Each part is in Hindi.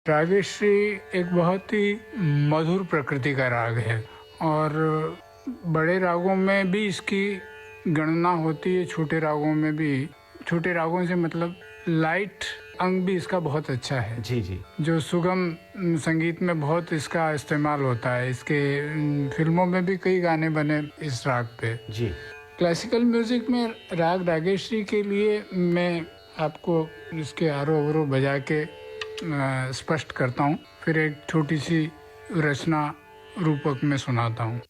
रागेश्री एक बहुत ही मधुर प्रकृति का राग है और बड़े रागों में भी इसकी गणना होती है, छोटे रागों में भी। छोटे रागों से मतलब लाइट अंग भी इसका बहुत अच्छा है। जी जी। जो सुगम संगीत में बहुत इसका इस्तेमाल होता है। इसके फिल्मों में भी कई गाने बने इस राग पे। जी। क्लासिकल म्यूजिक में राग रागेश्री के लिए मैं आपको इसके आरोह अवरोह बजा के स्पष्ट करता हूँ, फिर एक छोटी सी रचना रूपक में सुनाता हूँ।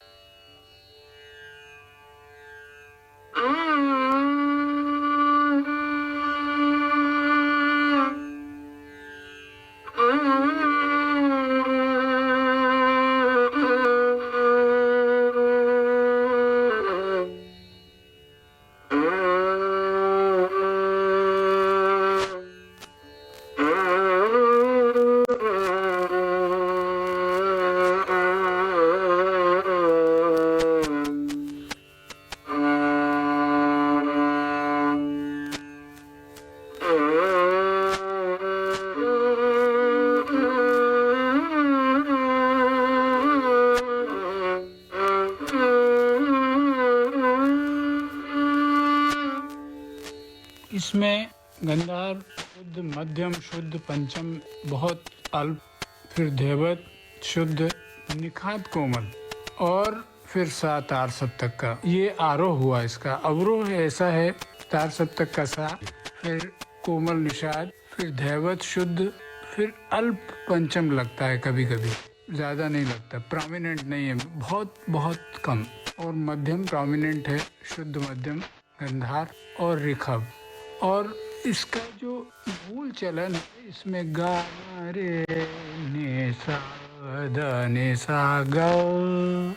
इसमें गंधार शुद्ध, मध्यम शुद्ध, पंचम बहुत अल्प, फिर धैवत शुद्ध, निखात कोमल और फिर सा तार सप्तक का ये आरोह हुआ। इसका अवरोह ऐसा है, तार सप्तक का सा, फिर कोमल निषाद, फिर धैवत शुद्ध, फिर अल्प पंचम लगता है, कभी कभी ज्यादा नहीं लगता, प्रोमिनेंट नहीं है, बहुत बहुत कम। और मध्यम प्रोमिनेंट है, शुद्ध मध्यम, गंधार और ऋखभ। और इसका जो मूल चलन है, इसमें गा रे ने सा ध ने सा ग,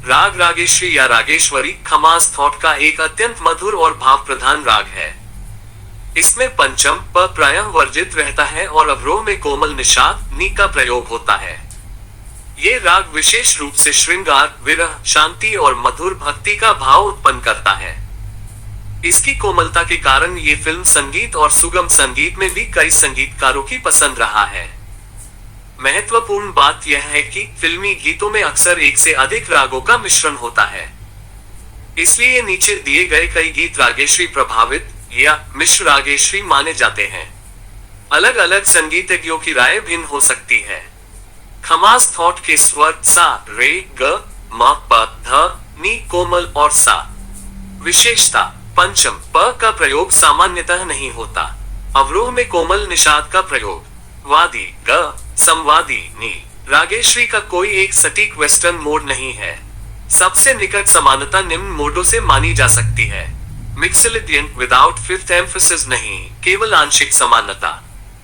राग रागेश्वरी या रागेश्वरी खमास थॉट का एक अत्यंत मधुर और भाव प्रधान राग है। इसमें पंचम प प्रायः वर्जित रहता है और अवरोह में कोमल निषाद नी का प्रयोग होता है। ये राग विशेष रूप से श्रृंगार, विरह, शांति और मधुर भक्ति का भाव उत्पन्न करता है। इसकी कोमलता के कारण ये फिल्म संगीत और सुगम संगीत में भी कई संगीतकारों की पसंद रहा है। महत्वपूर्ण बात यह है कि फिल्मी गीतों में अक्सर एक से अधिक रागों का मिश्रण होता है। इसलिए नीचे दिए गए कई गीत रागेश्वरी प्रभावित या मिश्र रागेश्वरी माने जाते हैं। अलग अलग संगीतज्ञों की राय भिन्न हो सकती है। खमास थॉट के स्वर सा, रे, ग, म, प, ध, नी कोमल और सा। विशेषता: पंचम प का प्रयोग सामान्यतः नहीं होता। अवरोह में कोमल निषाद का प्रयोग। वादी ग, संवादी नी। रागेश्वरी का कोई एक सटीक वेस्टर्न मोड नहीं है। सबसे निकट समानता निम्न मोडों से मानी जा सकती है। मिक्सिलिडियन विदाउट फिफ्थ एम्फेसिस नहीं, केवल आंशिक समानता।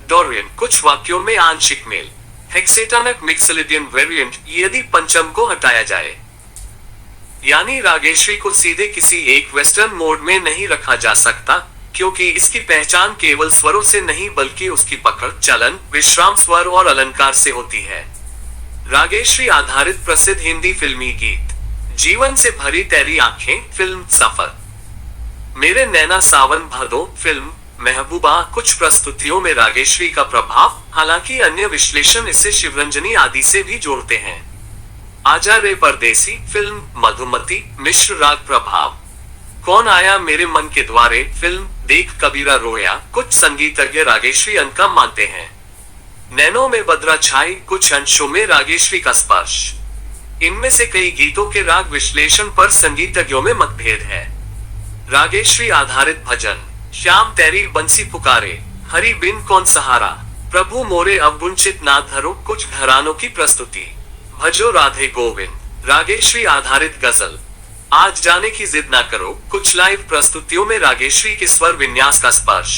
डोरियन कुछ वाक्यों में आंशिक मेल। हेक्सेटोनिक मिक्सिलिडियन वेरिएंट यदि पंचम को हटाया जाए। यानी रागेश्वरी को सीधे किसी एक वेस्टर्न मोड में नहीं रखा जा सकता, क्योंकि इसकी पहचान केवल स्वरों से नहीं बल्कि उसकी पकड़, चलन, विश्राम स्वर और अलंकार से होती है। रागेश्वरी आधारित प्रसिद्ध हिंदी फिल्मी गीत। जीवन से भरी तेरी आंखें फिल्म सफर, मेरे नैना सावन भदो फिल्म महबूबा। कुछ प्रस्तुतियों में रागेश्वरी का प्रभाव, हालांकि अन्य विश्लेषण इसे शिवरंजनी आदि से भी जोड़ते हैं। आजा रे परदेसी फिल्म मधुमती मिश्र राग प्रभाव। कौन आया मेरे मन के द्वारे फिल्म देख कबीरा रोया कुछ संगीतज्ञ रागेश्वरी अंक का मानते हैं। नैनों में बदरा छाई कुछ अंशों में रागेश्वरी का स्पर्श। इनमें से कई गीतों के राग विश्लेषण पर संगीतज्ञों में मतभेद है। रागेश्वरी आधारित भजन। श्याम तेरी बंसी पुकारे, हरि बिन कौन सहारा, प्रभु मोरे अवगुंचित ना धरो कुछ घरानों की प्रस्तुति। भजो राधे गोविंद। रागेश्वरी आधारित गजल। आज जाने की जिद ना करो कुछ लाइव प्रस्तुतियों में रागेश्वरी के स्वर विन्यास का स्पर्श।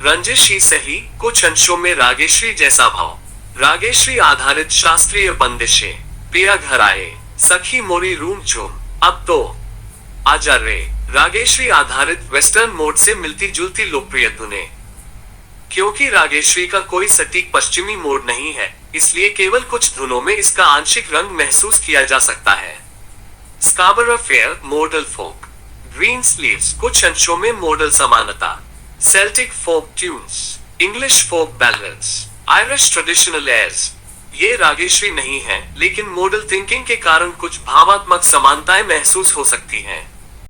रंजिश ही सही कुछ अंशों में रागेश्वरी जैसा भाव। रागेश्वरी आधारित शास्त्रीय बंदिशें। पिया घर आए, सखी मोरी रूम झूम, अब तो आजा रे। रागेश्वरी आधारित वेस्टर्न मोड से मिलती जुलती लोकप्रिय धुनें। क्योंकि रागेश्वरी का कोई सटीक पश्चिमी मोड नहीं है, इसलिए केवल कुछ धुनों में इसका आंशिक रंग महसूस किया जा सकता है। स्काबरा फेयर मॉडल फोक। ग्रीन स्लीव्स कुछ अंशों में मॉडल समानता। सेल्टिक फोक ट्यून्स, इंग्लिश फोक बैलेड्स, आयरिश ट्रेडिशनल एयर्स। ये रागेश्वरी नहीं है, लेकिन मॉडल थिंकिंग के कारण कुछ भावात्मक समानताएं महसूस हो सकती हैं।